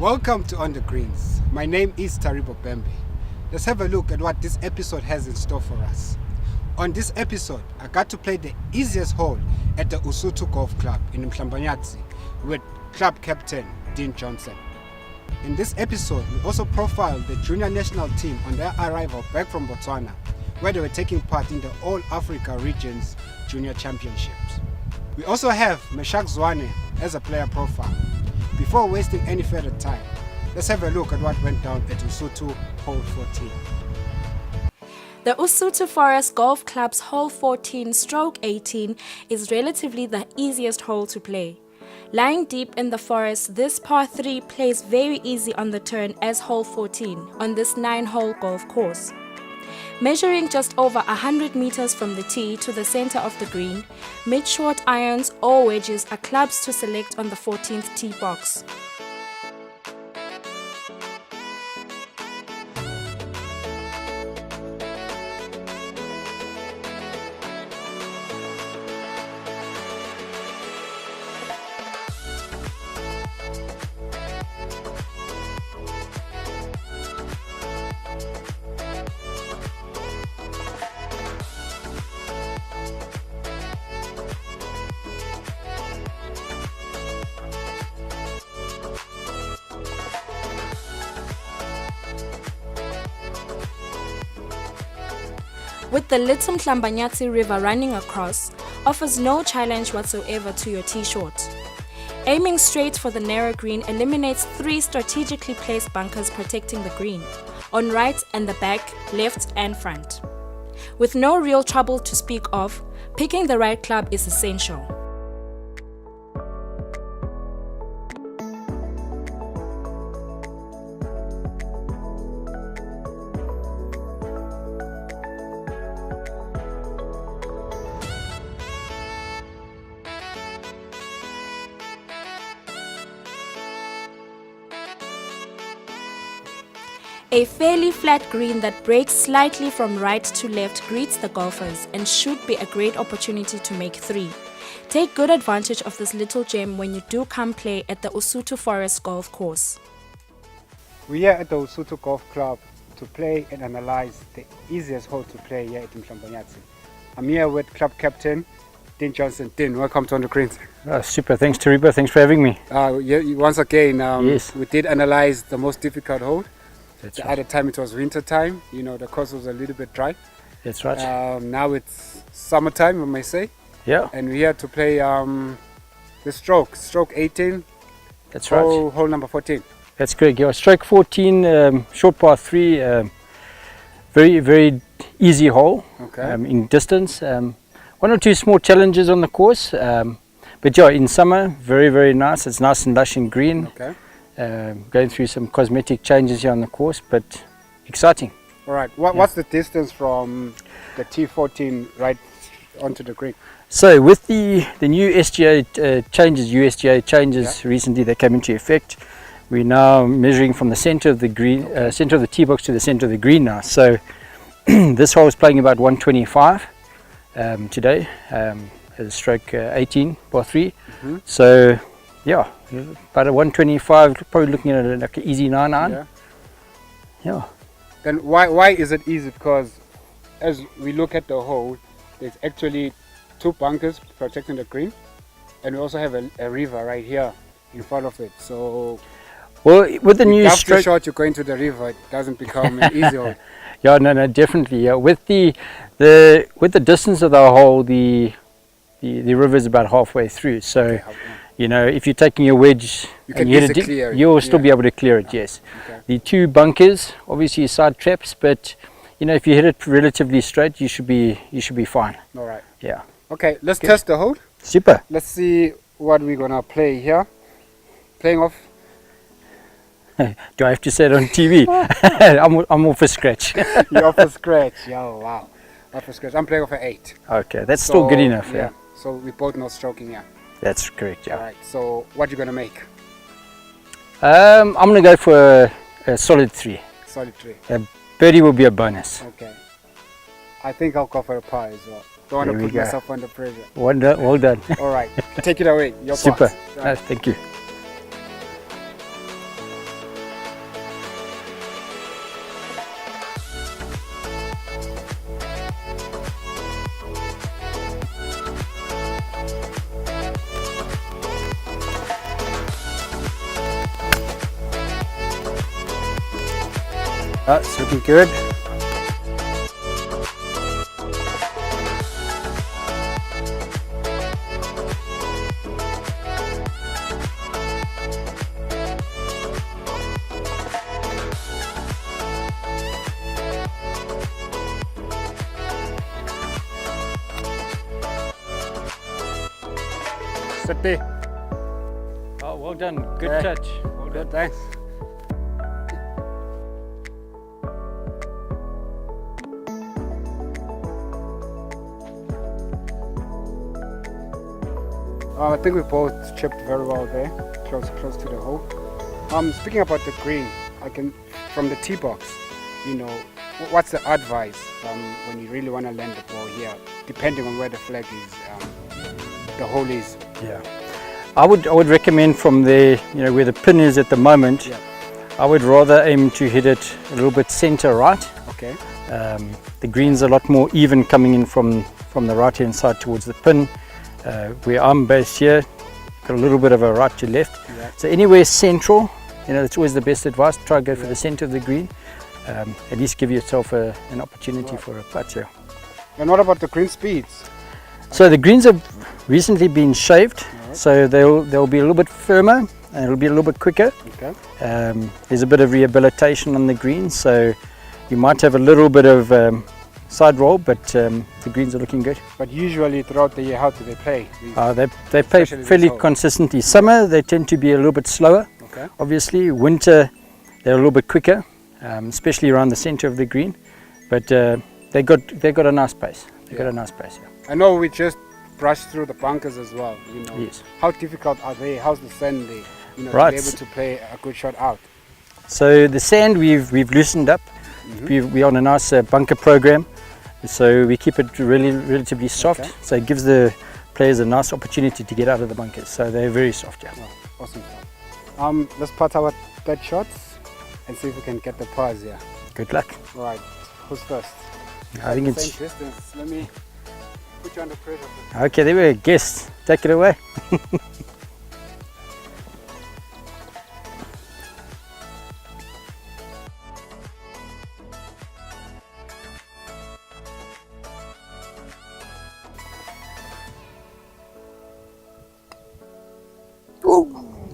Welcome to On the Greens. My name is Taribo Bembe. Let's have a look at what this episode has in store for us. On this episode, I got to play the easiest hole at the SO2E02 Golf Club in Mhlambanyatsi with club captain Dean Johnson. In this episode, we also profiled the junior national team on their arrival back from Botswana, where they were taking part in the All Africa Regions Junior Championships. We also have Meshak Zwane as a player profile. Before wasting any further time, let's have a look at what went down at SO2E02 Hole 14. The SO2E02 Forest Golf Club's Hole 14/18 is relatively the easiest hole to play. Lying deep in the forest, this par 3 plays very easy on the turn as Hole 14 on this 9-hole golf course. Measuring just over 100 meters from the tee to the center of the green, mid-short irons or wedges are clubs to select on the 14th tee box. With the little Mhlambanyatsi River running across, offers no challenge whatsoever to your tee shot. Aiming straight for the narrow green eliminates 3 strategically placed bunkers protecting the green, on right and the back, left and front. With no real trouble to speak of, picking the right club is essential. A fairly flat green that breaks slightly from right to left greets the golfers and should be a great opportunity to make 3. Take good advantage of this little gem when you do come play at the SO2E02 Forest Golf Course. We are at the SO2E02 Golf Club to play and analyze the easiest hole to play here at Mhlambanyatsi. I'm here with club captain Dean Johnson. Dean, welcome to On the Greens. Super, thanks Taribo, thanks for having me. Once again, yes. We did analyze the most difficult hole. That's The right. other time it was winter time, the course was a little bit dry. That's right. Now it's summertime, we may say, Yeah, and we're here to play the stroke 18, that's right. hole number 14. That's correct. Yeah, stroke 14, short par 3, very, very easy hole. Okay. In distance. 1 or 2 small challenges on the course, but yeah, in summer, very, very nice. It's nice and lush and green. Okay. Going through some cosmetic changes here on the course, but exciting. All right. What's the distance from the T14 right onto the green? So with the new USGA changes recently that came into effect, we're now measuring from the center of the green, center of the tee box to the center of the green now. So this hole is playing about 125 today, as a stroke 18 par 3. So yeah, about a 125, probably looking at like an easy 9-iron. Yeah. Then why is it easy? Because as we look at the hole, there's actually 2 bunkers protecting the green, and we also have a river right here in front of it. So Well, with the new after stroke, shot you go into the river, it doesn't become an easy hole. yeah, no, definitely. Yeah, with the distance of the hole, the river is about halfway through. So. Okay. If you're taking your wedge, You can and you hit easily clear it. you'll still Yeah. be able to clear it, yes. Okay. The 2 bunkers, obviously side traps, but if you hit it relatively straight, you should be fine. All right. Yeah. Okay, let's test the hole. Super. Let's see what we're gonna play here. Playing off. Do I have to say it on TV? I'm off a scratch. You're off a scratch. Yeah, wow. Off a scratch. I'm playing off an 8. Okay, that's still good enough. Yeah. So we both not stroking here. That's correct. Yeah. All right. So what you gonna make? I'm gonna go for a solid 3. Solid 3. Birdie will be a bonus. Okay. I think I'll go for a par as well. Don't want There to we put go. myself under pressure. Well done. All right. Take it away. Your Super. part. Thank you. It's looking good. Oh, well done. Good Yeah. touch. Well Good, done. thanks. I think we both chipped very well there, close to the hole. Speaking about the green, from the tee box, what's the advice when you really want to land the ball here, depending on where the flag is, the hole is? Yeah. I would recommend from there, where the pin is at the moment, Yeah. I would rather aim to hit it a little bit center right. Okay. The green's a lot more even coming in from the right hand side towards the pin. Where I'm based here, got a little bit of a right to left. Yeah. So anywhere central, that's always the best advice. Try to go for the center of the green. At least give yourself an opportunity for a putt here. And what about the green speeds? So the greens have recently been shaved, so they'll be a little bit firmer and it'll be a little bit quicker. Okay. There's a bit of rehabilitation on the greens, so you might have a little bit of side roll, but the greens are looking good. But usually throughout the year, how do they play? They play Especially fairly this hole. consistently. Summer they tend to be a little bit slower. Okay. Obviously, winter they're a little bit quicker, especially around the center of the green. But they got a nice pace. They got a nice pace. Yeah. I know we just brushed through the bunkers as well. Yes. How difficult are they? How's the sand there? Right. To be able to play a good shot out. So the sand we've loosened up. We're on a nice bunker program, so we keep it relatively soft. Okay. So it gives the players a nice opportunity to get out of the bunkers. So they're very soft. Yeah. Oh, awesome stuff. Let's putt our third shots and see if we can get the pars here. Good luck. All right. Who's first? I think The it's same distance. Let me put you under pressure. okay. There we go. Guess. Take it away.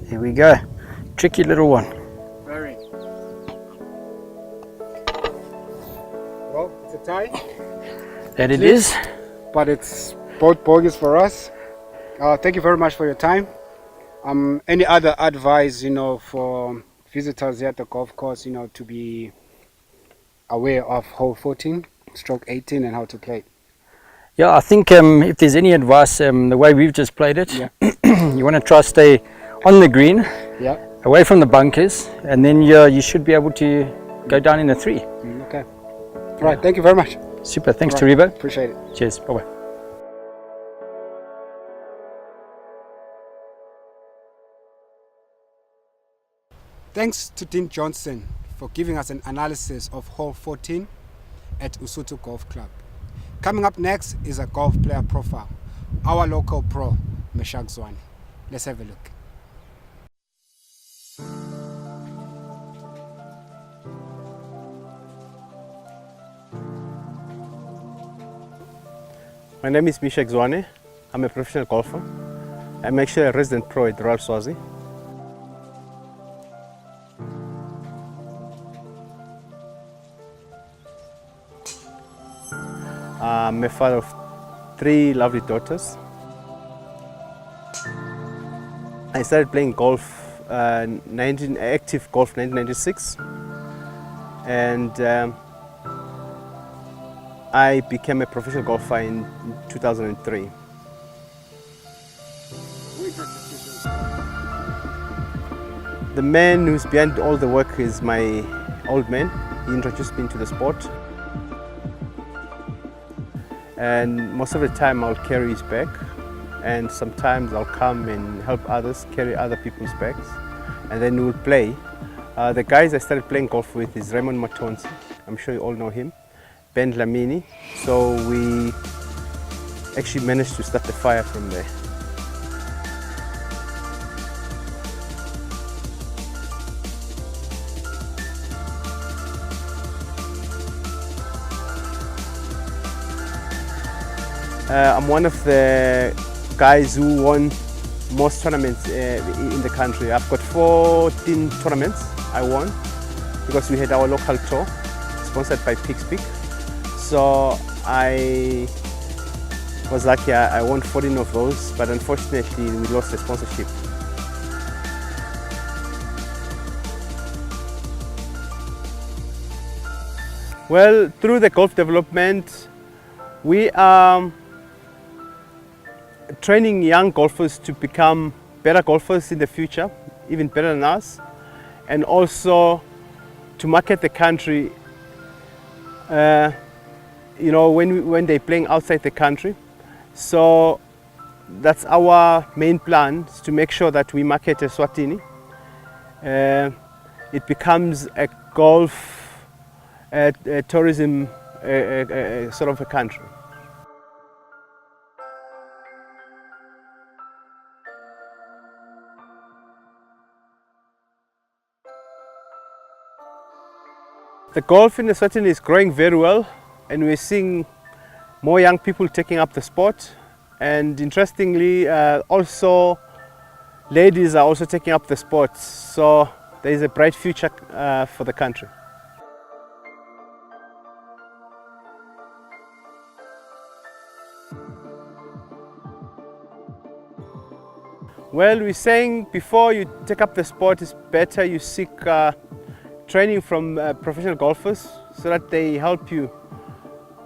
Here we go. Tricky little one. Very. Well, it's a tie, That it is. but it's both bogeys for us. Thank you very much for your time. Any other advice, for visitors here at the golf course, to be aware of hole 14, stroke 18, and how to play it? Yeah, I think if there's any advice, the way we've just played it, Yeah. you want to try to stay on the green, Yeah. away from the bunkers, and then you should be able to go down in a 3. Okay. All right. Thank you very much. Super. Thanks, All right. Taribo. Appreciate it. Cheers. Bye-bye. Thanks to Dean Johnson for giving us an analysis of hole 14 at Lesotho Golf Club. Coming up next is a golf player profile, our local pro, Eswatini. Let's have a look. My name is Eswatini. I'm a professional golfer. I'm actually a resident pro at Royal Swazi. I'm a father of 3 lovely daughters. I started playing golf, active golf 1996, and I became a professional golfer in 2003. The man who's behind all the work is my old man. He introduced me into the sport. And most of the time I'll carry his bag, and sometimes I'll come and help others carry other people's bags, and then we'll play. The guys I started playing golf with is Raymond Matonzi. I'm sure you all know him. Ben Lamini. So we actually managed to start the fire from there. I'm one of the guys who won most tournaments in the country. I've got 14 tournaments I won because we had our local tour sponsored by Peak. So I was lucky, I won 14 of those, but unfortunately we lost the sponsorship. Well, through the golf development, we are training young golfers to become better golfers in the future, even better than us, and also to market the country, you know, when they're playing outside the country. So that's our main plan, is to make sure that we market Eswatini. It becomes a golf tourism sort of a country. The golf in Eswatini is growing very well, and we're seeing more young people taking up the sport. And interestingly, also ladies are also taking up the sport. So there is a bright future for the country. Well, we're saying before you take up the sport, it's better you seek training from professional golfers so that they help you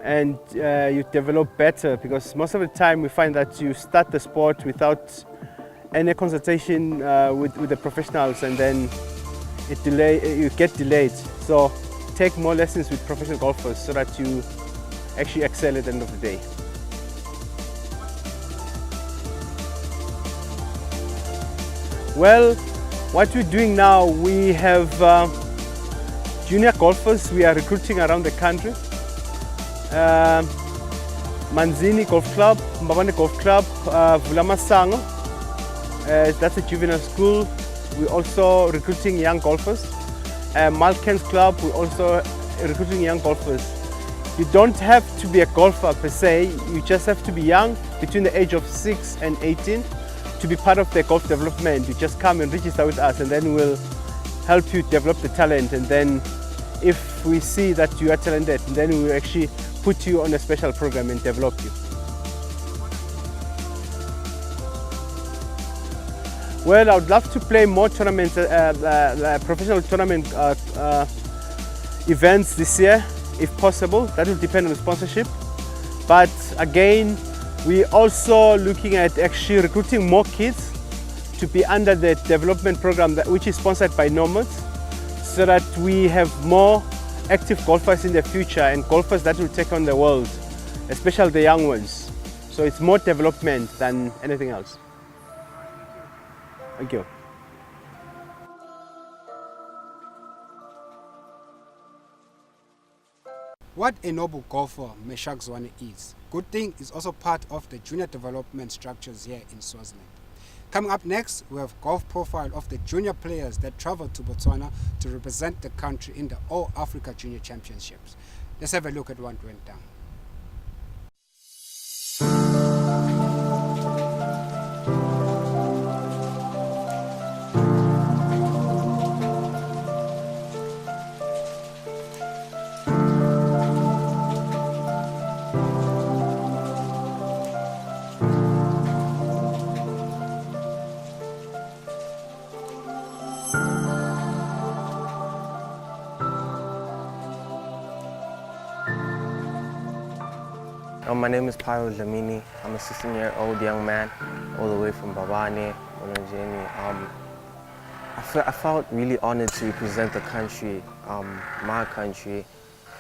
and you develop better, because most of the time we find that you start the sport without any consultation with the professionals, and then you get delayed. So take more lessons with professional golfers so that you actually excel at the end of the day. Well, what we're doing now, we have junior golfers we are recruiting around the country. Manzini Golf Club, Mbabane Golf Club, Vulamasango, that's a juvenile school. We're also recruiting young golfers. Malkens Club, we're also recruiting young golfers. You don't have to be a golfer per se, you just have to be young, between the age of 6 and 18. To be part of the golf development. You just come and register with us, and then we'll help you develop the talent. And then if we see that you are talented, then we will actually put you on a special program and develop you. Well, I would love to play more tournaments, professional tournament events this year, if possible. That will depend on the sponsorship. But again, we're also looking at actually recruiting more kids to be under the development program which is sponsored by Nomads, so that we have more active golfers in the future and golfers that will take on the world, especially the young ones. So it's more development than anything else. Thank you. What a noble golfer Meshach Zwane is. Good thing is also part of the junior development structures here in Swaziland. Coming up next, we have golf profile of the junior players that traveled to Botswana to represent the country in the All Africa Junior Championships. Let's have a look at what went down. My name is Pyro Dlamini. I'm a 16-year-old young man, all the way from Babane, Olonjeni. I felt really honored to represent the country, my country,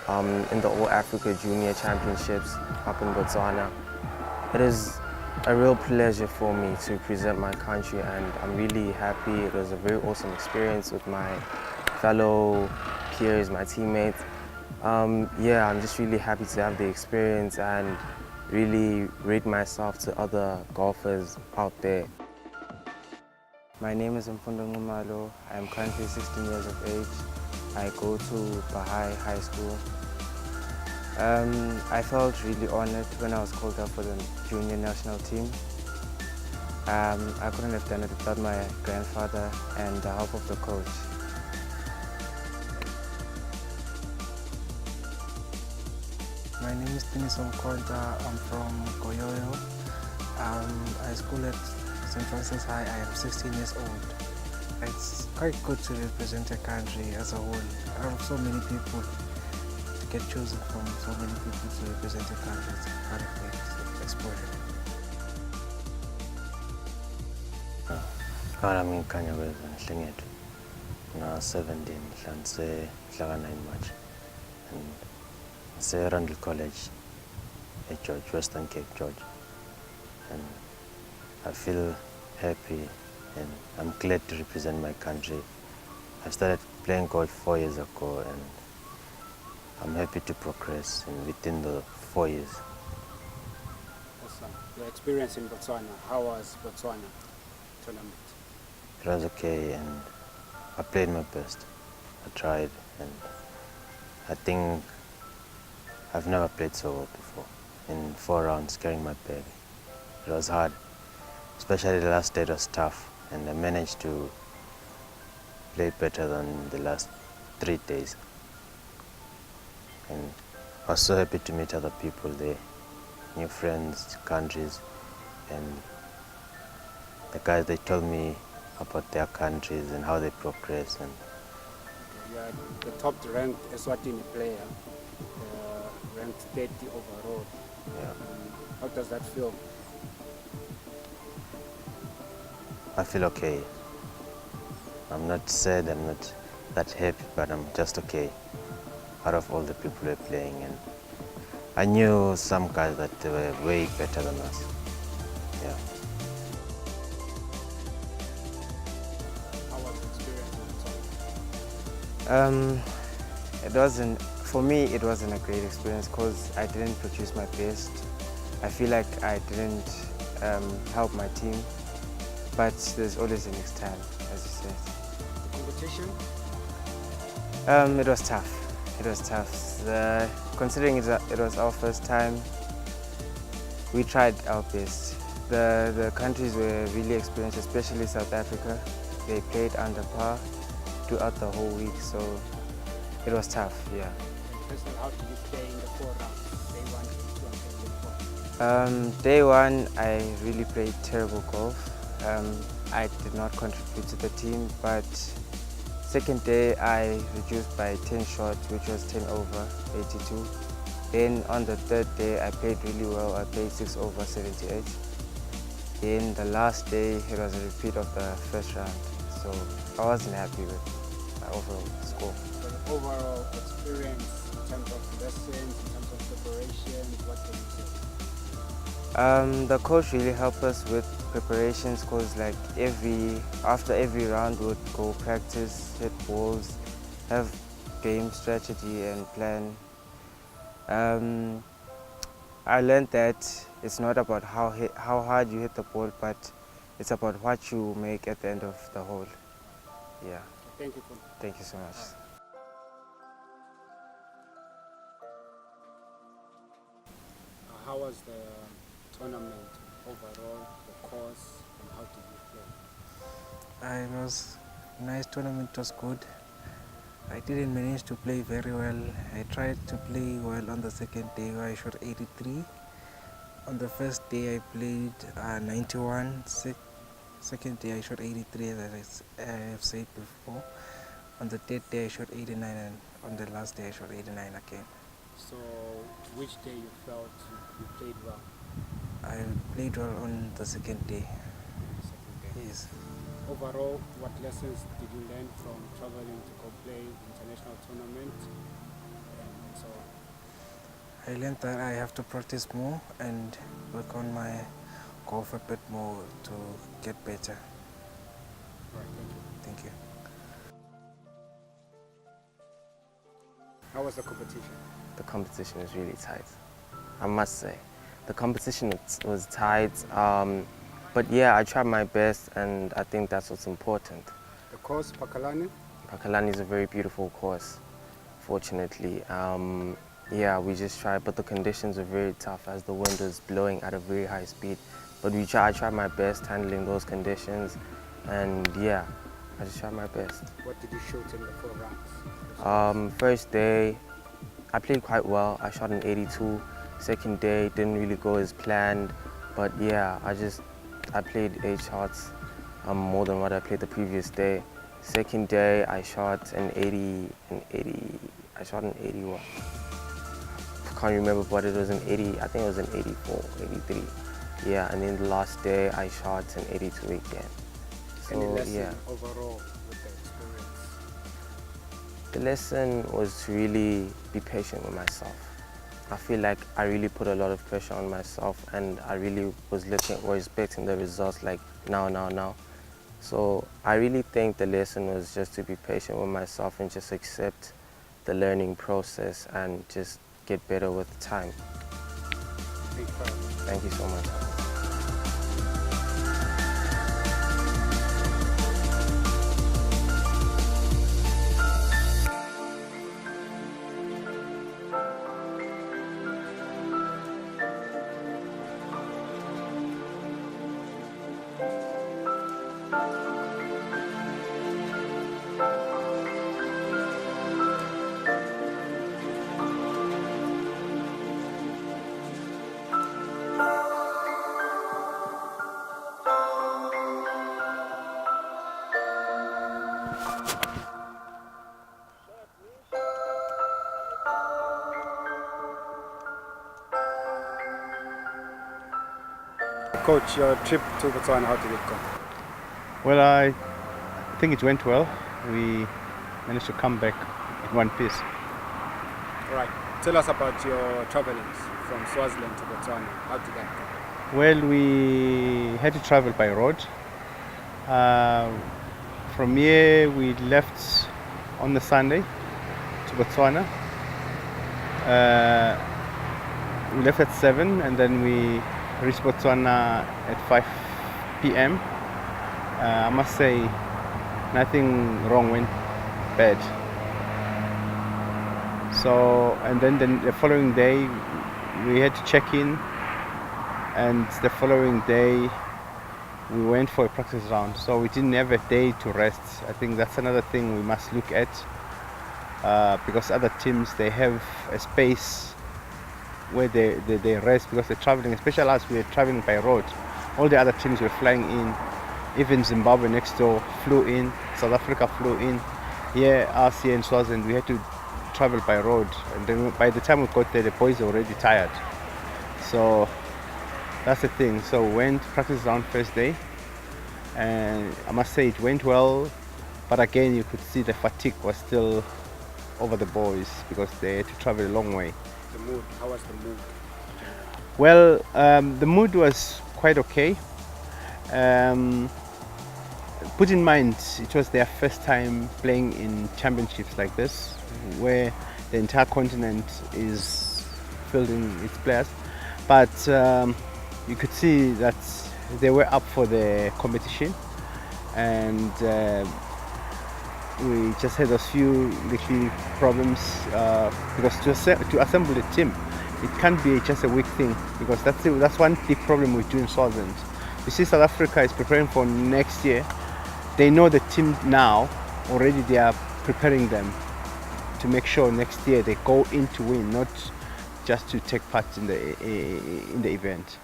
in the All Africa Junior Championships up in Botswana. It is a real pleasure for me to represent my country, and I'm really happy. It was a very awesome experience with my fellow peers, my teammates. Yeah, I'm just really happy to have the experience and really rate myself to other golfers out there. My name is Mfundo Ngumalo. I am currently 16 years of age. I go to Bahai High School. I felt really honored when I was called up for the junior national team. I couldn't have done it without my grandfather and the help of the coach. My name is Tinison Konta. I'm from Koyoyo. I school at St. Francis High. I am 16 years old. It's quite good to represent a country as a whole. Out of so many people, to get chosen from so many people to represent a country, it's quite a great exposure. I'm Kanya Nhlengeti. Now 17, Hlanse, Hlaka 9 March. And it's Randall College at George, Western Cape, George. And I feel happy and I'm glad to represent my country. I started playing golf 4 years ago and I'm happy to progress within the 4 years. Awesome. Your experience in Botswana, how was Botswana tournament? It was okay and I played my best. I tried and I think I've never played so well before. In 4 rounds carrying my bag. It was hard, especially the last day was tough and I managed to play better than the last 3 days. And I was so happy to meet other people there, new friends, countries, and the guys, they told me about their countries and how they progress. And You are the top ranked Eswatini player, ranked 30 overall. yeah, How does that feel? I feel okay. I'm not sad, I'm not that happy, but I'm just okay out of all the people we're playing. And I knew some guys that they were way better than us. Yeah. How was the experience in Botswana? It wasn't, for me, it wasn't a great experience because I didn't produce my best. I feel like I didn't help my team, but there's always the next time, as you said. The competition? It was tough. It was tough. Considering it was our first time, we tried our best. The countries were really experienced, especially South Africa. They played under par throughout the whole week, so it was tough, yeah. Personally, how did you play in the 4 rounds? Day 1, day 2, and day 4? Day 1, I really played terrible golf. I did not contribute to the team, but second day I reduced by 10 shots, which was 10 over 82. Then on the third day I played really well. I played 6 over 78. Then the last day it was a repeat of the first round, so I wasn't happy with my overall score. So the overall experience in terms of lessons, in terms of preparation, what can you say? The coach really helped us with preparations because like after every round we would go practice, hit balls, have game strategy and plan. I learned that it's not about how hard you hit the ball, but it's about what you make at the end of the hole. Yeah. Thank you. Thank you so much. How was the tournament overall, the course, and how did you play? It was a nice tournament, it was good. I didn't manage to play very well. I tried to play well on the second day where I shot 83. On the first day I played 91. Second day I shot 83 as I have said before. On the third day I shot 89 and on the last day I shot 89 again. So, which day you felt you played well? I played well on the second day. Second day. Yes. Overall, what lessons did you learn from traveling to go play international tournament and so on? I learned that I have to practice more and work on my golf a bit more to get better. All right, thank you. Thank you. How was the competition? The competition was really tight, I must say. The competition was tight, but yeah, I tried my best and I think that's what's important. The course, Pakalani? Pakalani is a very beautiful course, fortunately. yeah, we just tried, but the conditions were very tough as the wind was blowing at a very high speed. But I tried my best handling those conditions, and yeah, I just tried my best. What did you shoot in the 4 rounds? First day, I played quite well. I shot an 82. Second day, didn't really go as planned, but yeah, I played 8 shots, more than what I played the previous day. Second day, I shot an 80, I shot an 81. I can't remember, but it was an 80, I think it was an 84, 83. Yeah, and then the last day, I shot an 82 again. Any So lesson yeah. overall with the experience? The lesson was to really be patient with myself. I feel like I really put a lot of pressure on myself, and I really was expecting the results like now. So I really think the lesson was just to be patient with myself and just accept the learning process and just get better with time. Thank you so much. Coach, your trip to Botswana, how did it go? Well, I think it went well. We managed to come back in one piece. All right, tell us about your travelings from Swaziland to Botswana. How did that go? Well, we had to travel by road. From here, we left on the Sunday to Botswana. We left at 7 and then we reached Botswana at 5 p.m. I must say, nothing wrong went bad. So, and then the following day, we had to check in, and the following day, we went for a practice round. So we didn't have a day to rest. I think that's another thing we must look at, because other teams, they have a space where they rest because they're traveling, especially us, we're traveling by road. All the other teams were flying in. Even Zimbabwe next door flew in, South Africa flew in. Here, us here in Swaziland, we had to travel by road. And then by the time we got there, the boys were already tired. So that's the thing. So we went practice round first day, and I must say it went well, but again, you could see the fatigue was still over the boys because they had to travel a long way. The mood, how was the mood? Well, the mood was quite okay. Put in mind, it was their first time playing in championships like this, where the entire continent is filled in its players. But you could see that they were up for the competition, and we just had a few little problems because to assemble the team, it can't be just a week thing, because that's one big problem we do in Swaziland. You see, South Africa is preparing for next year. They know the team now already. They are preparing them to make sure next year they go in to win, not just to take part in the event.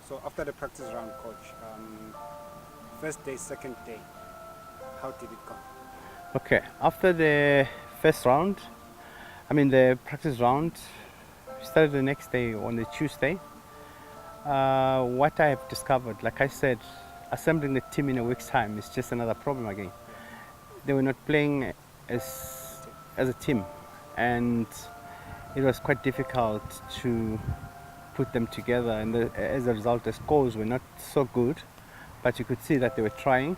So after the practice round, coach, first day, second day, how did it go? Okay, after the first round, the practice round started the next day on the Tuesday. What I have discovered, like I said, assembling the team in a week's time is just another problem again. They were not playing as a team, and it was quite difficult to put them together, and as a result the scores were not so good, but you could see that they were trying.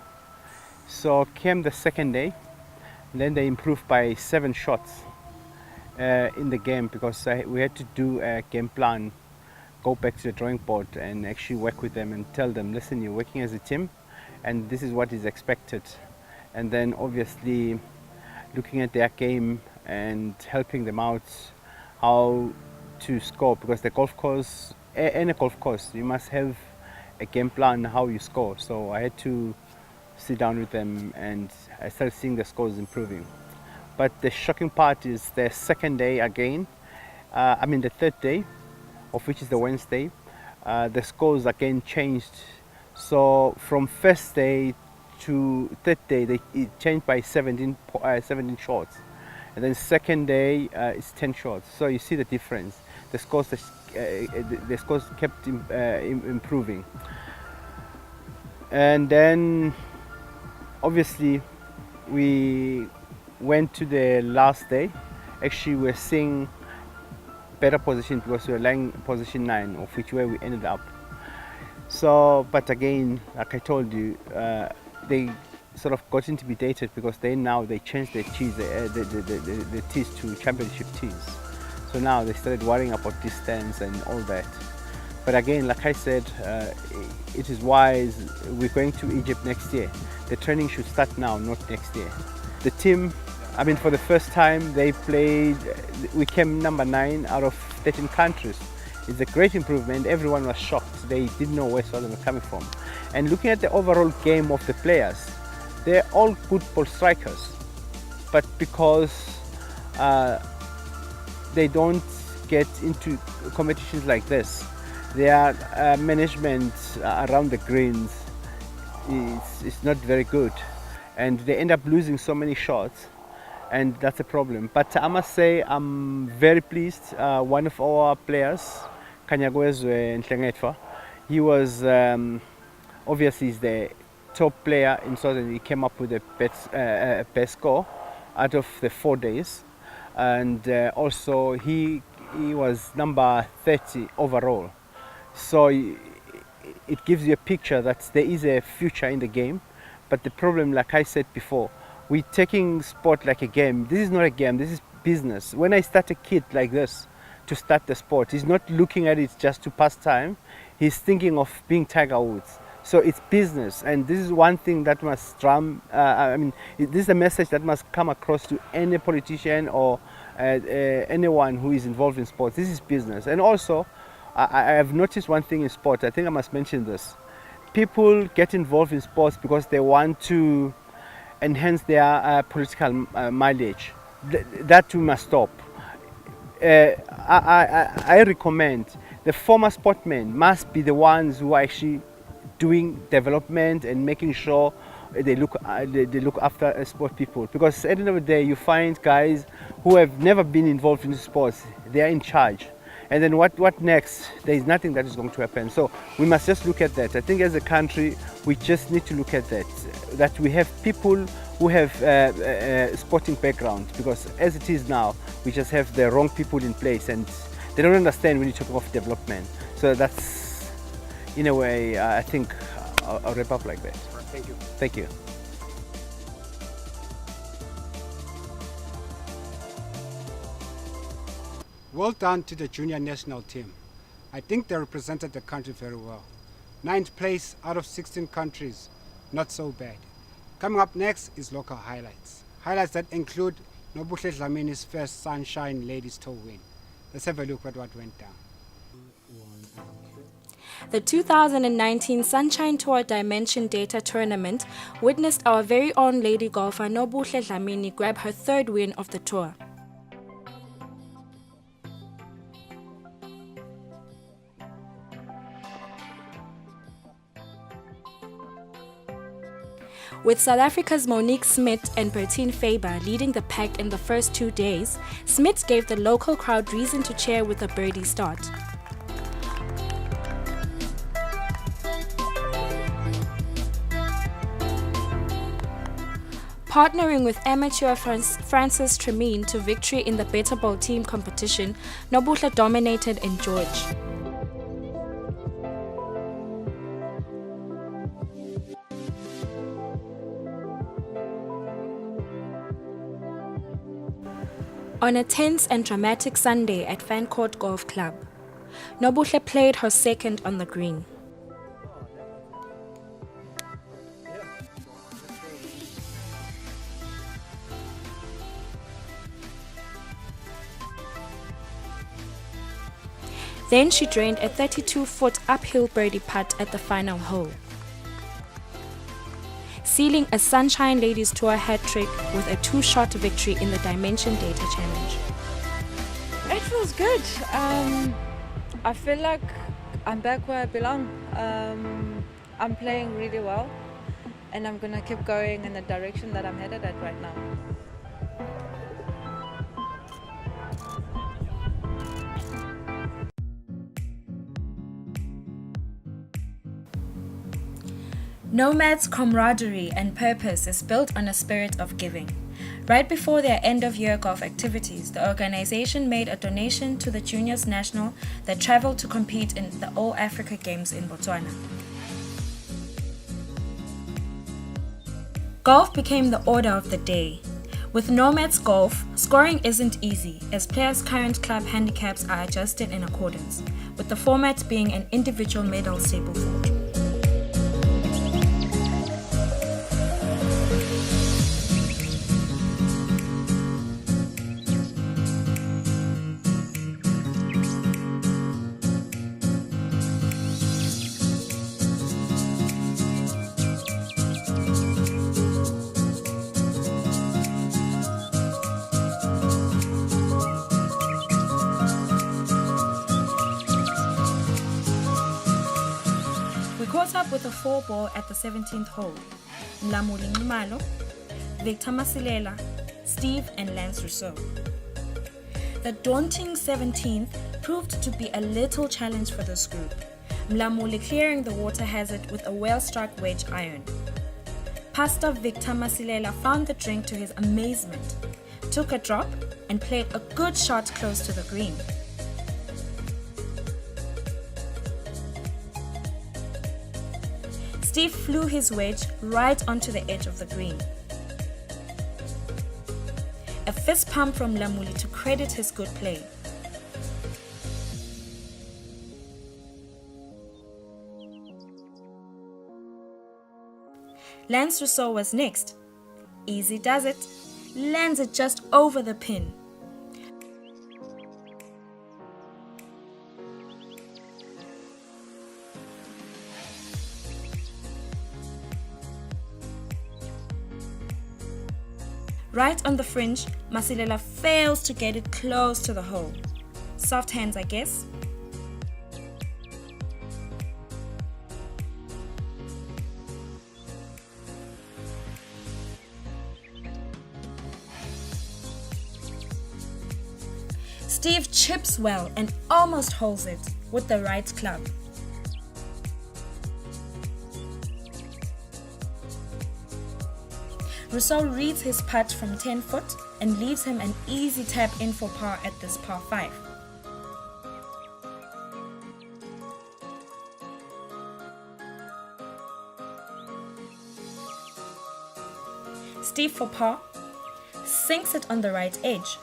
So came the second day, and then they improved by 7 shots in the game, because we had to do a game plan, go back to the drawing board and actually work with them and tell them, listen, you're working as a team, and this is what is expected. And then obviously looking at their game and helping them out how to score, because the golf course, any golf course, you must have a game plan how you score. So I had to sit down with them and I started seeing the scores improving. But the shocking part is the second day again, the third day, of which is the Wednesday, the scores again changed. So from first day to third day, it changed by 17 shots. And then second day, it's 10 shots. So you see the difference. The scores kept improving. And then obviously we went to the last day. Actually, we're seeing better position because we were lying position 9, of which where we ended up. So, but again, like I told you, they sort of got intimidated because they changed their tees, the tees to championship tees. So now they started worrying about distance and all that. But again, like I said, it is wise. We're going to Egypt next year. The training should start now, not next year. The team, for the first time they played, we came number 9 out of 13 countries. It's a great improvement. Everyone was shocked. They didn't know where Southern was coming from. And looking at the overall game of the players, they're all good ball strikers. But because they don't get into competitions like this, their management around the greens is not very good. And they end up losing so many shots, and that's a problem. But I must say I'm very pleased. One of our players, Kanyagwezwe Nhlengetwa, he was obviously he's the top player in Southern. He came up with the best score out of the 4 days, and also he was number 30 overall. So it gives you a picture that there is a future in the game. But the problem, like I said before, we're taking sport like a game. This is not a game, this is business. When I start a kid like this to start the sport, he's not looking at it just to pass time. He's thinking of being Tiger Woods. So it's business, and this is one thing that must this is a message that must come across to any politician or anyone who is involved in sports. This is business. And also, I have noticed one thing in sport. I think I must mention this. People get involved in sports because they want to enhance their political mileage. That we must stop. I recommend the former sportmen must be the ones who are actually doing development and making sure they look after sport people. Because at the end of the day, you find guys who have never been involved in sports. They are in charge. And then what next? There is nothing that is going to happen. So we must just look at that. I think as a country, we just need to look at that we have people who have sporting background, because as it is now, we just have the wrong people in place and they don't understand when you talk of development. So that's, in a way, I think I'll wrap up like that. Thank you. Thank you. Well done to the junior national team. I think they represented the country very well. 9th place out of 16 countries, not so bad. Coming up next is local highlights. Highlights that include Nobuhle Dlamini's first Sunshine Ladies Tour win. Let's have a look at what went down. The 2019 Sunshine Tour Dimension Data Tournament witnessed our very own lady golfer Nobuhle Dlamini grab her 3rd win of the tour. With South Africa's Monique Smith and Bertine Faber leading the pack in the first 2 days, Smith gave the local crowd reason to cheer with a birdie start. Partnering with amateur Francis Tremine to victory in the Better Bowl team competition, Nobuhle dominated in George. On a tense and dramatic Sunday at Fancourt Golf Club, Nobuhle played her 2nd on the green. Then she drained a 32-foot uphill birdie putt at the final hole, sealing a Sunshine Ladies Tour hat-trick with a 2-shot victory in the Dimension Data Challenge. It feels good. I feel like I'm back where I belong. I'm playing really well, and I'm gonna keep going in the direction that I'm headed at right now. Nomads' camaraderie and purpose is built on a spirit of giving. Right before their end-of-year golf activities, the organization made a donation to the Juniors National that traveled to compete in the All Africa Games in Botswana. Golf became the order of the day. With Nomads Golf, scoring isn't easy, as players' current club handicaps are adjusted in accordance, with the format being an individual medal staple form. Caught up with a 4-ball at the 17th hole. Mlamuli Ngumalo, Victor Masilela, Steve and Lance Rousseau. The daunting 17th proved to be a little challenge for this group, Mlamuli clearing the water hazard with a well-struck wedge iron. Pastor Victor Masilela found the drink to his amazement, took a drop and played a good shot close to the green. Steve flew his wedge right onto the edge of the green. A fist pump from Lamuli to credit his good play. Lance Rousseau was next. Easy does it. Lands it just over the pin. Right on the fringe, Masilela fails to get it close to the hole. Soft hands, I guess. Steve chips well and almost holds it with the right club. Rousseau reads his putt from 10 foot and leaves him an easy tap in for par at this par 5. Steve for par, sinks it on the right edge.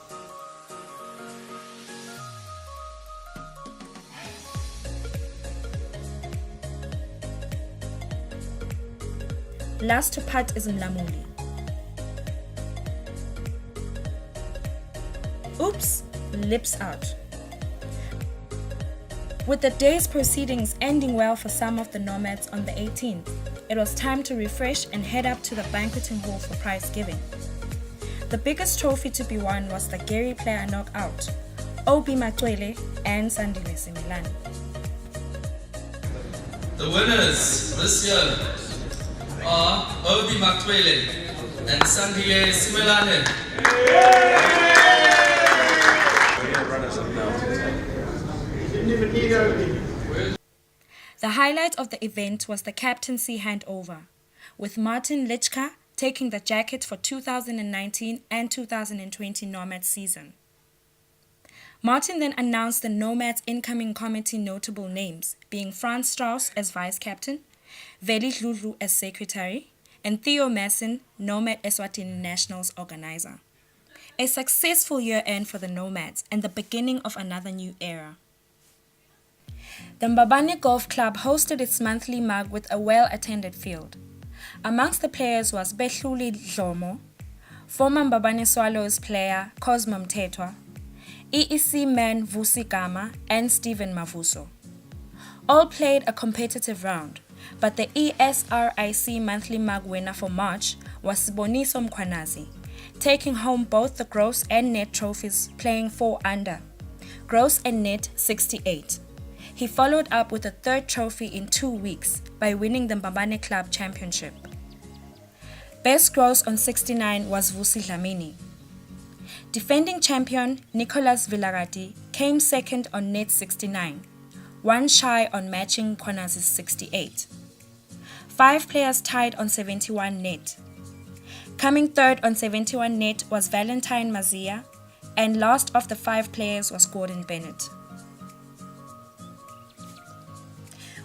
Last to putt is Mlamuli. Oops, lips out. With the day's proceedings ending well for some of the Nomads on the 18th, it was time to refresh and head up to the banqueting hall for prize giving. The biggest trophy to be won was the Gary player knockout, Obi Matwele and Sandile Similani. The winners this year are Obi Matwele and Sandile Similani. The highlight of the event was the captaincy handover, with Martin Lichka taking the jacket for 2019 and 2020 Nomads season. Martin then announced the Nomads incoming committee notable names, being Franz Strauss as vice-captain, Veli Dludlu as secretary, and Theo Masson, Nomad Eswatini Nationals organizer. A successful year-end for the Nomads and the beginning of another new era. The Mbabane Golf Club hosted its monthly mug with a well-attended field. Amongst the players was Behluli Dlomo, former Mbabane Swallows player Cosmo Mtetwa, EEC man Vusi Gama and Stephen Mavuso. All played a competitive round, but the ESRIC monthly mug winner for March was Siboniso Mkhwanazi, taking home both the gross and net trophies, playing 4 under. Gross and net 68. He followed up with a third trophy in 2 weeks by winning the Mbabane Club Championship. Best gross on 69 was Vusi Dlamini. Defending champion Nicholas Villarati came second on net 69, 1 shy on matching Mkhwanazi's 68. 5 players tied on 71 net. Coming third on 71 net was Valentine Mazia, and last of the 5 players was Gordon Bennett.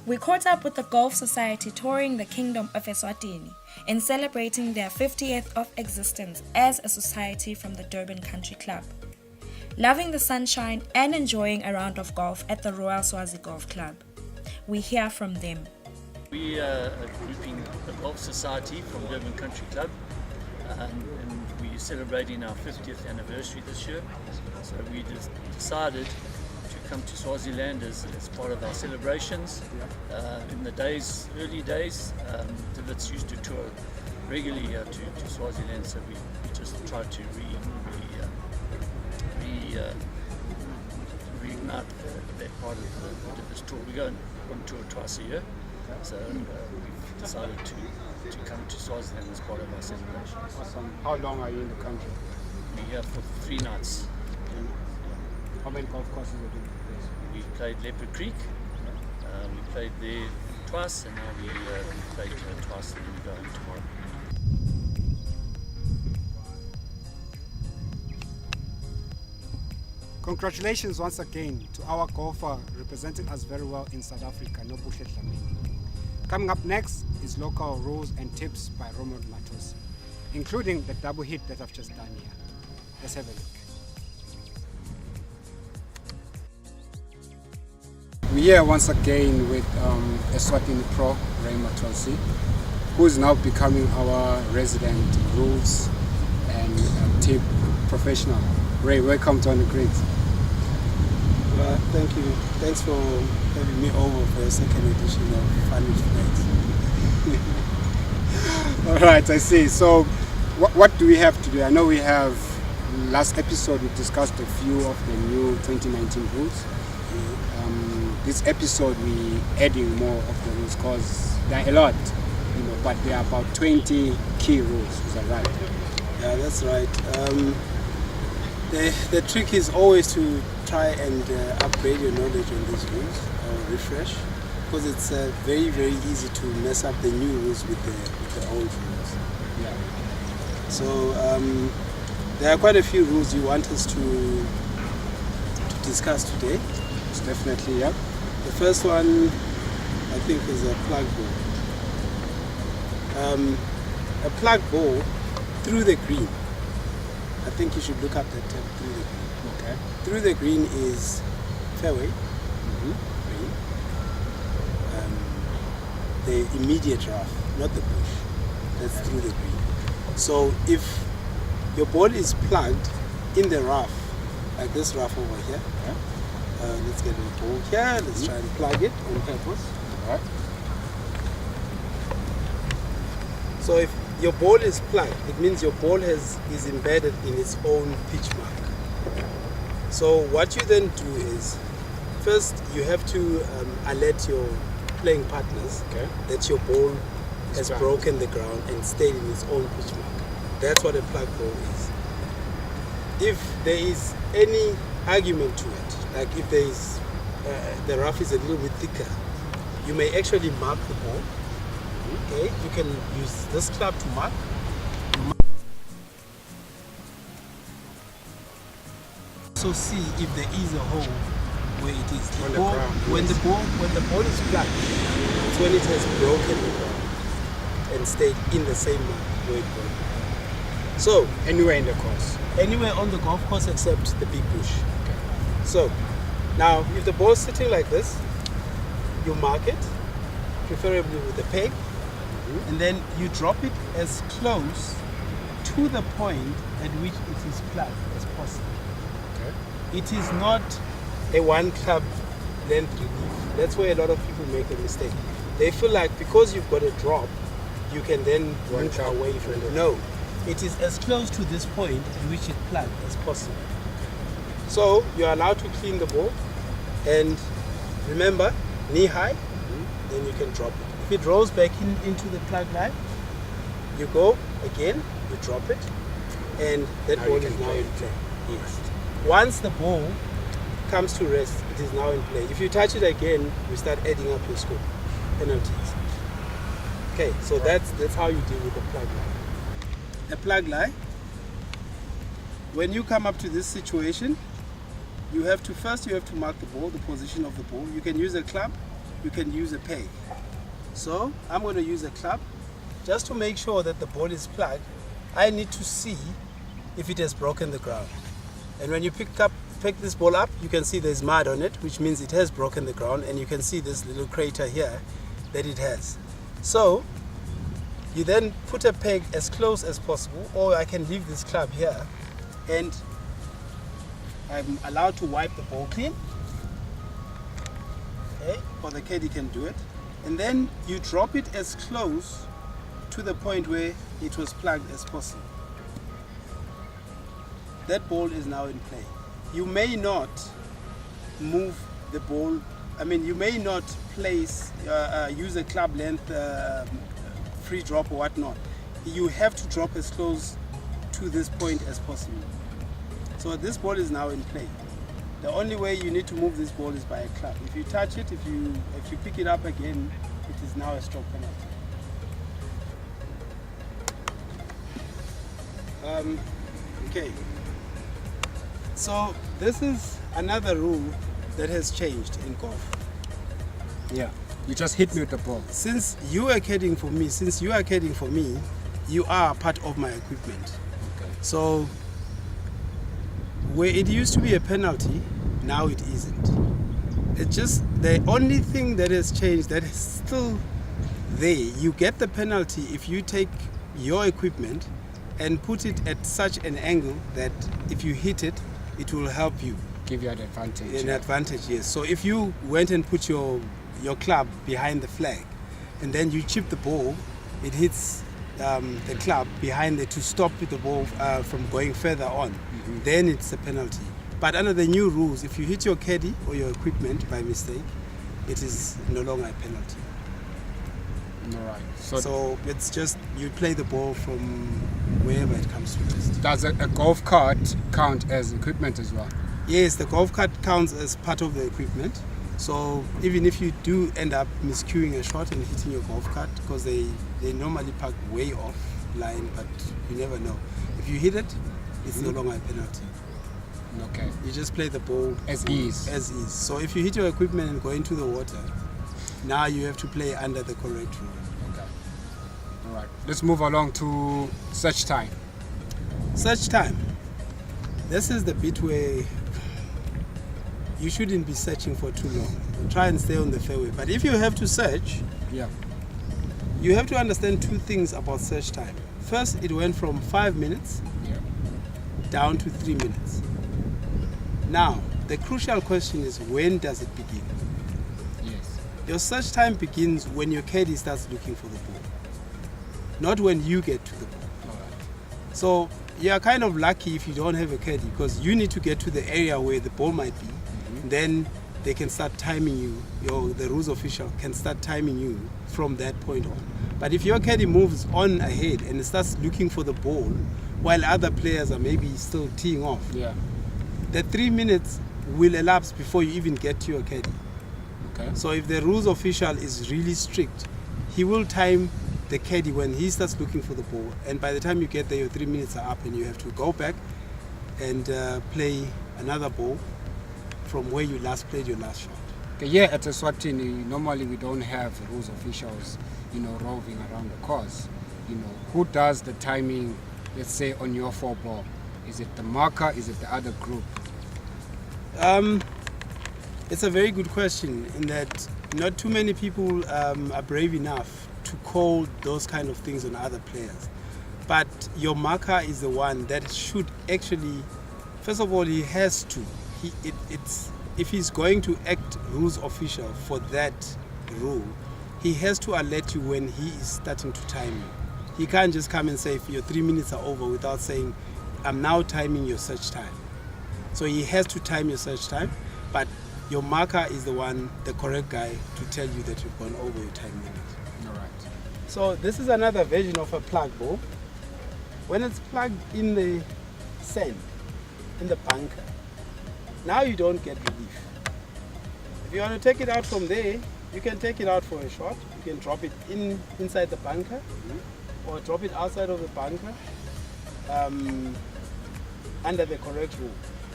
We caught up with the Golf Society touring the Kingdom of Eswatini in celebrating their 50th of existence as a society from the Durban Country Club. Loving the sunshine and enjoying a round of golf at the Royal Swazi Golf Club. We hear from them. We are a grouping, the Golf Society from Durban Country Club, and we're celebrating our 50th anniversary this year. So we just decided to come to Swaziland as part of our celebrations. In the early days, Divits used to tour regularly to Swaziland, so we just tried to reignite that part of the Divits tour. We go on tour twice a year, so we've decided to come to Swaziland as part of our celebrations. Awesome. How long are you in the country? We're here for 3 nights. How many golf courses are you doing? We played Leopard Creek, we played there twice, and now we played twice, and then we go home tomorrow. Congratulations once again to our golfer representing us very well in South Africa, Nobuhle Dlamini. Coming up next is local rules and tips by Roman Matosi, including the double hit that I've just done here. Let's have a look. We're here once again with Eswatini Pro, Ray Matosi, who is now becoming our resident rules and tip professional. Ray, welcome to On the Greens. Thank you. Thanks for having me over for a second edition of Fun with Friends. All right, I see. So what do we have today? I know we have, last episode we discussed a few of the new 2019 rules. This episode we adding more of the rules because there are a lot, but there are about 20 key rules. Is that right? Yeah, that's right. The trick is always to try and upgrade your knowledge on these rules, or refresh, because it's very, very easy to mess up the new rules with the old rules. Yeah. So there are quite a few rules you want us to discuss today. It's definitely, yeah. The first one, I think, is a plug ball. A plug ball through the green. I think you should look up that term, through the green. Okay. Through the green is fairway, green. The immediate rough, not the bush. That's through the green. So if your ball is plugged in the rough, like this rough over here, yeah. Let's get a ball here, let's try and plug it on purpose. Right. So if your ball is plugged, it means your ball is embedded in its own pitch mark. So what you then do is, first you have to alert your playing partners that your ball has broken the ground and stayed in its own pitch mark. That's what a plug ball is. If there is any argument to it, like if there is the rough is a little bit thicker, you may actually mark the ball. Okay, you can use this club to mark. So see if there is a hole where it is. The ball, when the ball is plugged, it's when it has broken the ground and stayed in the same mark where it broke. So anywhere in the course. Anywhere on the golf course except the big bush. Okay. So now if the ball is sitting like this, you mark it, preferably with a peg, and then you drop it as close to the point at which it is plugged as possible. Okay. it is not a one club length relief. That's where a lot of people make a mistake. They feel like because you've got a drop, you can then move away from it. No, it is as close to this point in which it plugged as possible. So you're allowed to clean the ball, and remember, knee high, then you can drop it. If it rolls back into the plug line, you go again, you drop it, and that ball is now in play. Yes. Once the ball comes to rest, it is now in play. If you touch it again, you start adding up your score, penalties. Okay, so that's how you deal with the plug lie. A plug lie, when you come up to this situation, you have to mark the ball, the position of the ball. You can use a club, you can use a peg. So I'm going to use a club. Just to make sure that the ball is plugged, I need to see if it has broken the ground. And when you pick this ball up, you can see there's mud on it, which means it has broken the ground, and you can see this little crater here that it has. So you then put a peg as close as possible, or I can leave this club here, and I'm allowed to wipe the ball clean. Okay, or the caddy can do it. And then you drop it as close to the point where it was plugged as possible. That ball is now in play. You may not move the ball, you may not place, use a club length free drop or whatnot. You have to drop as close to this point as possible. So this ball is now in play. The only way you need to move this ball is by a club. If you touch it, if you pick it up again, it is now a stroke penalty. Okay, so this is another rule that has changed in golf. Yeah, you just hit me with the ball. Since you are caddying for me, you are part of my equipment. Okay. So where it used to be a penalty, now it isn't. It's just the only thing that has changed, that is still there. You get the penalty if you take your equipment and put it at such an angle that if you hit it, it will help you. Give you an advantage. An advantage, yes. So if you went and put your club behind the flag and then you chip the ball, it hits the club behind it to stop the ball from going further on, then it's a penalty. But under the new rules, if you hit your caddy or your equipment by mistake, it is no longer a penalty. All right. So it's just you play the ball from wherever it comes to rest. Does a golf cart count as equipment as well? Yes, the golf cart counts as part of the equipment. So even if you do end up miscuing a shot and hitting your golf cart, because they normally park way off line, but you never know. If you hit it, it's no longer a penalty. Okay. You just play the ball as is. As is. So if you hit your equipment and go into the water, now you have to play under the correct rule. Okay. All right. Let's move along to search time. Search time. This is the bit where you shouldn't be searching for too long. Try and stay on the fairway. But if you have to search, you have to understand two things about search time. First, it went from 5 minutes down to 3 minutes. Now, the crucial question is, when does it begin? Yes. Your search time begins when your caddy starts looking for the ball, not when you get to the ball. All right. So you are kind of lucky if you don't have a caddy, because you need to get to the area where the ball might be. Then they can start timing you. The rules official can start timing you from that point on. But if your caddy moves on ahead and starts looking for the ball while other players are maybe still teeing off, the 3 minutes will elapse before you even get to your caddy. Okay. So if the rules official is really strict, he will time the caddy when he starts looking for the ball, and by the time you get there, your 3 minutes are up and you have to go back and play another ball from where you last played your last shot. Okay, yeah, at Eswatini, normally we don't have rules officials, roving around the course. Who does the timing, let's say, on your 4-ball? Is it the marker? Is it the other group? It's a very good question, in that not too many people are brave enough to call those kind of things on other players. But your marker is the one that should actually, first of all, he has to if he's going to act rules official for that rule, he has to alert you when he is starting to time you. He can't just come and say if your 3 minutes are over without saying, I'm now timing your search time. So he has to time your search time, but your marker is the correct guy to tell you that you've gone over your time limit. All right. So this is another version of a plug ball. When it's plugged in the sand, in the bunker, now you don't get relief. If you want to take it out from there, you can take it out for a shot. You can drop it inside the bunker, or drop it outside of the bunker under the correct rule.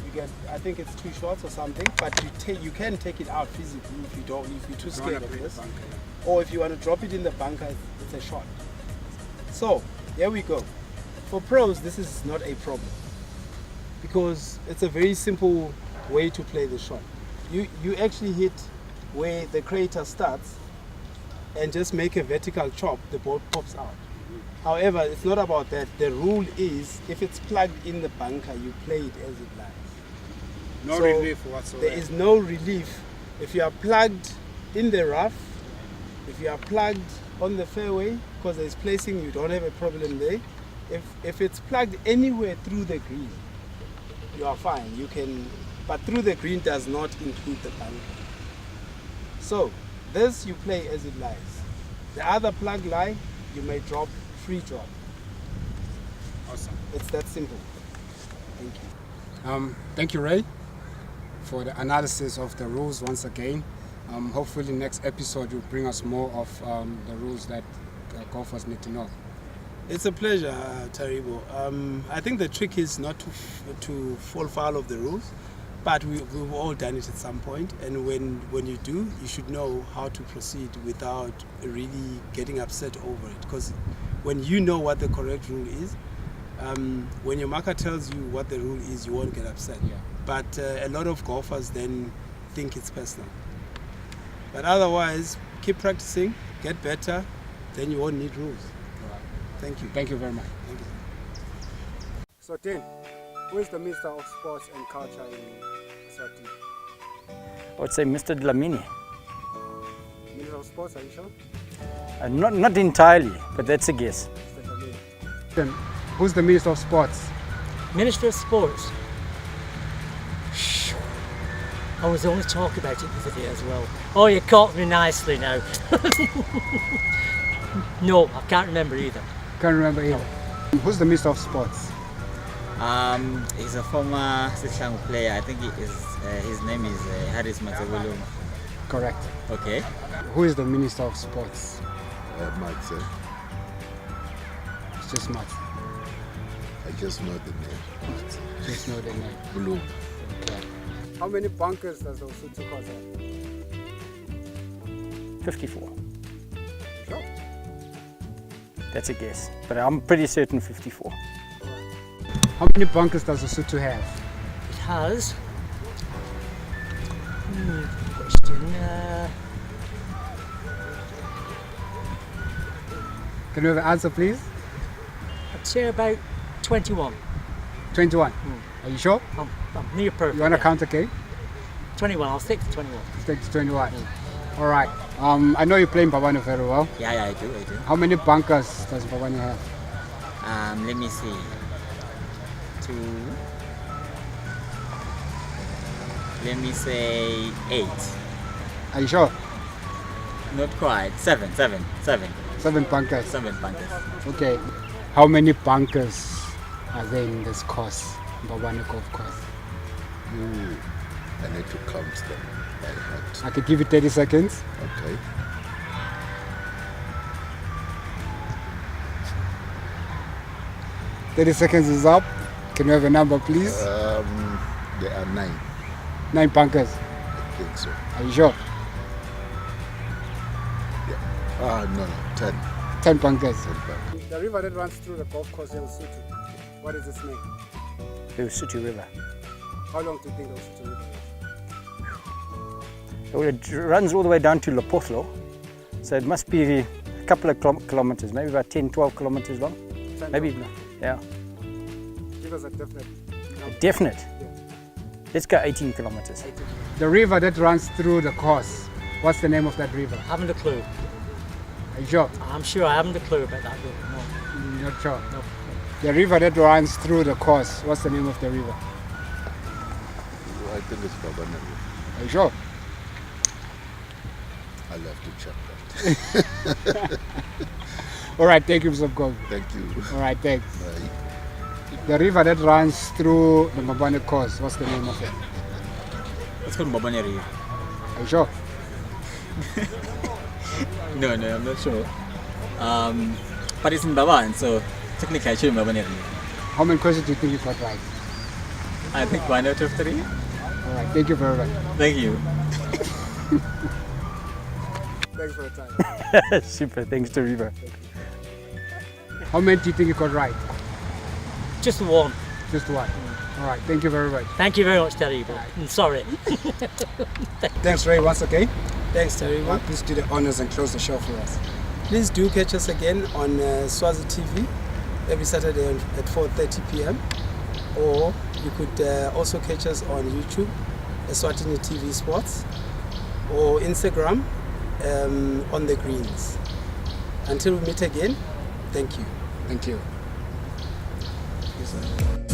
You get, I think it's 2 shots or something, but you can take it out physically if you're too scared of this. Or if you want to drop it in the bunker, it's a shot. So here we go. For pros, this is not a problem because it's a very simple way to play the shot. You actually hit where the crater starts and just make a vertical chop, the ball pops out. However, it's not about that. The rule is if it's plugged in the bunker, you play it as it lies. No relief whatsoever. There is no relief. If you are plugged in the rough, if you are plugged on the fairway, because there's placing, you don't have a problem there. If it's plugged anywhere through the green, you are fine. You can, but through the green does not include the bunker. So this you play as it lies. The other plug lie, you may drop, free drop. Awesome. It's that simple. Thank you. Thank you, Ray, for the analysis of the rules once again. Hopefully next episode will bring us more of the rules that golfers need to know. It's a pleasure, Taribo. I think the trick is not to fall foul of the rules, but we've all done it at some point, and when you do, you should know how to proceed without really getting upset over it, because when you know what the correct rule is, when your marker tells you what the rule is, you won't get upset. Yeah. But a lot of golfers then think it's personal. But otherwise, keep practicing, get better, then you won't need rules. Thank you. Thank you very much. Thank you. So, Tin, who is the Minister of Sports and Culture in Eswatini? I would say Mr. Dlamini. Minister of Sports, are you sure? Not entirely, but that's a guess. Mr. Dlamini. Then, who's the Minister of Sports? Minister of Sports. I was only talking about it the other day as well. Oh, you caught me nicely now. No, I can't remember either. Can't remember either. Who's the Minister of Sports? He's a former Sishangu player. I think his name is Haris Matsegulu. Correct. Okay. Who is the Minister of Sports? Max. It's just Max. I just know the name. Max. Just know the name. Blue. Okay. How many bunkers does the Lesotho course have? 54. Sure. That's a guess, but I'm pretty certain 54. How many bunkers does Lesotho have? It has. Question. Can we have an answer, please? I'd say about 21. 21. Are you sure? I'm near perfect. You want to yeah. count again? 21. I'll stick to 21. Stick to 21. All right. I know you play in Mbabane very well. Yeah, I do. How many bunkers does Mbabane have? Let me see. 2. Let me say 8. Are you sure? Not quite. 7. 7 bunkers. 7 bunkers. Okay. How many bunkers are there in this course, Mbabane golf course? I need to count them by heart. I could give you 30 seconds. Okay. Seconds is up. Can we have a number, please? There are 9. 9 bunkers. I think so. Are you sure? Yeah. No, 10. 10 bunkers. 10 bunkers. The river that runs through the golf course, Lesotho, what is its name? The Lesotho River. How long do you think the Lesotho River is? Well, it runs all the way down to Lepotlo, so it must be a couple of kilometers, maybe about 10, 12 kilometers long. 10 maybe, kilometers. yeah. Give us a definite number. Definite? Yeah. Let's go 18 kilometers. The river that runs through the course, what's the name of that river? Haven't a clue. Are you sure? I'm sure I haven't a clue about that river. No. Not sure? No. The river that runs through the course, what's the name of the river? I think it's Babane. Are you sure? I'll have to check that. All right, thank you, Mr. Gogo. Thank you. All right, thanks. Bye. The river that runs through the Mbabane course, what's the name of it? It's called Mbabane River. Are you sure? No, I'm not sure. But it's in Baban, so technically I should be Mbabane River. How many questions do you think you got right? I think 1 out of 3. All right, thank you very much. Thank you. Thanks for the time. Super, thanks to River. How many do you think you got right? Just one. Just one. All right, thank you very much. Thank you very much, Terry. I'm sorry. Thanks, Ray, once again. Thanks, Terry. Please do the honors and close the show for us. Please do catch us again on Swazi TV every Saturday at 4:30 p.m. Or you could also catch us on YouTube, Eswatini TV Sports, or Instagram on the Greens. Until we meet again, thank you. Thank you. Yes, sir.